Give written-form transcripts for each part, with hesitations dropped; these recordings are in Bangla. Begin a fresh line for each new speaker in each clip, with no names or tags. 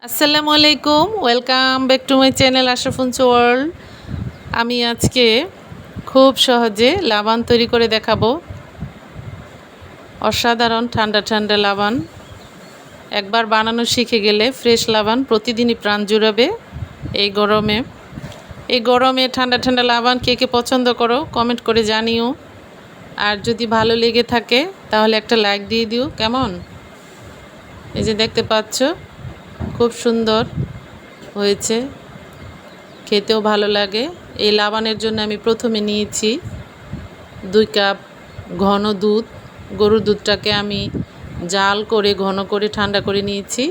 আসসালামু আলাইকুম, welcome back to my channel আশরাফুন্স world. আমি আজকে খুব সহজে লাবান তৈরি করে দেখাবো। অসাধারণ ঠান্ডা ঠান্ডা লাবান। একবার বানানো শিখে গেলে ফ্রেশ লাবান প্রতিদিনই প্রাণ জুড়াবে। এই গরমে ঠান্ডা ঠান্ডা লাবান কে কে পছন্দ করো কমেন্ট করে জানিও। আর যদি ভালো লেগে থাকে তাহলে একটা লাইক দিয়ে দিও। কেমন? এই যে দেখতে পাচ্ছ, খুব সুন্দর হয়েছে, খেতেও ভালো লাগে। এই লাবানের জন্য আমি প্রথমে নিয়েছি 2 কাপ ঘন দুধ। গরুর দুধটাকে আমি জাল করে ঘন করে ঠান্ডা করে নিয়েছি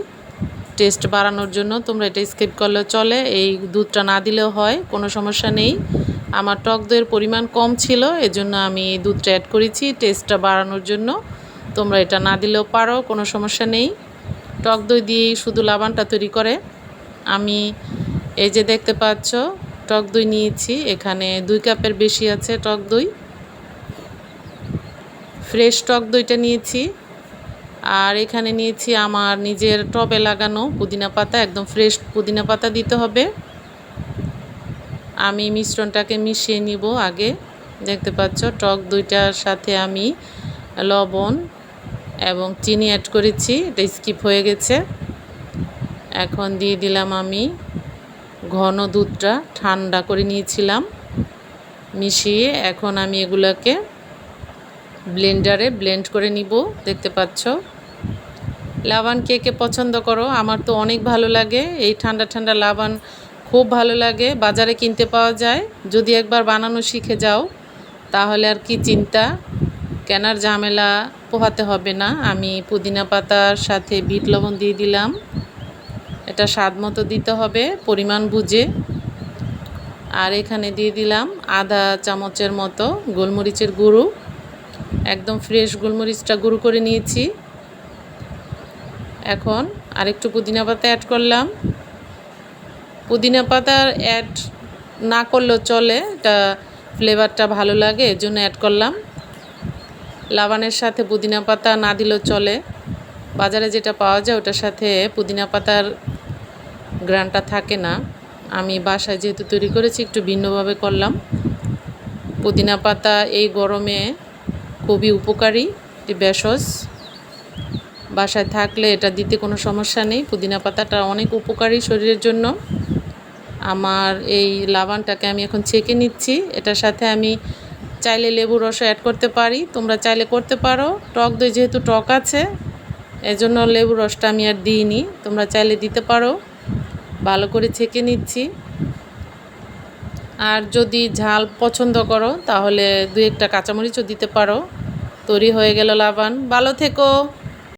টেস্ট বাড়ানোর জন্য। তোমরা এটা স্কিপ করলেও চলে, এই দুধটা না দিলেও হয়, কোনো সমস্যা নেই। আমার টক দইয়ের পরিমাণ কম ছিল, এজন্য আমি এই দুধটা অ্যাড করেছি টেস্টটা বাড়ানোর জন্য। তোমরা এটা না দিলেও পারো, কোনো সমস্যা নেই। টক দই দিয়েই শুধু লাবানটা তৈরি করে। আমি এই যে দেখতে পাচ্ছ টক দই নিয়েছি, এখানে 2 কাপের বেশি আছে টক দই। ফ্রেশ টক দইটা নিয়েছি। আর এখানে নিয়েছি আমার নিজের টবে লাগানো পুদিনা পাতা, একদম ফ্রেশ পুদিনা পাতা দিতে হবে। আমি মিশ্রণটাকে মিশিয়ে নিব আগে। দেখতে পাচ্ছ টক দইটার সাথে আমি লবণ এবং চিনি অ্যাড করেছি, এটা স্কিপ হয়ে গেছে। এখন দিয়ে দিলাম আমি ঘন দুধটা, ঠান্ডা করে নিয়েছিলাম মিশিয়ে। এখন আমি এগুলোকে ব্লেন্ডারে ব্লেন্ড করে নিব। দেখতে পাচ্ছ লাবান কে কে পছন্দ করো? আমার তো অনেক ভালো লাগে, এই ঠান্ডা ঠান্ডা লাবান খুব ভালো লাগে। বাজারে কিনতে পাওয়া যায়। যদি একবার বানানো শিখে যাও তাহলে আর কি চিন্তা, কেনার ঝামেলা পোহাতে হবে না। আমি পুদিনা পাতার সাথে বিট লবণ দিয়ে দিলাম, এটা স্বাদ মতো দিতে হবে, পরিমাণ বুঝে। আর এখানে দিয়ে দিলাম আধা চামচের মতো গোলমরিচের গুঁড়ো, একদম ফ্রেশ গোলমরিচটা গুঁড়ো করে নিয়েছি। এখন আরেকটু পুদিনা পাতা অ্যাড করলাম। পুদিনা পাতার অ্যাড না করলেও চলে, এটা ফ্লেভারটা ভালো লাগে এজন্য অ্যাড করলাম। লাবানের সাথে পুদিনা পাতা না দিলেও চলে, বাজারে যেটা পাওয়া যায় ওটার সাথে পুদিনা পাতার গ্রানটা থাকে না। আমি বাসায় যেহেতু তৈরি করেছি একটু ভিন্নভাবে করলাম। পুদিনা পাতা এই গরমে খুবই উপকারী একটি ভেষজ, বাসায় থাকলে এটা দিতে কোনো সমস্যা নেই। পুদিনা পাতাটা অনেক উপকারী শরীরের জন্য। আমার এই লাবানটাকে আমি এখন ছেঁকে নিচ্ছি। এটার সাথে আমি চাইলে লেবুর রস অ্যাড করতে পারি, তোমরা চাইলে করতে পারো। টক দই যেহেতু টক আছে এজন্য লেবুর রসটা আমি আর দিইনি, তোমরা চাইলে দিতে পারো। ভালো করে ছেঁকে নিচ্ছি। আর যদি ঝাল পছন্দ করো তাহলে 2-1টা কাঁচামরিচও দিতে পারো। তৈরি হয়ে গেল লাবান। ভালো থেকো।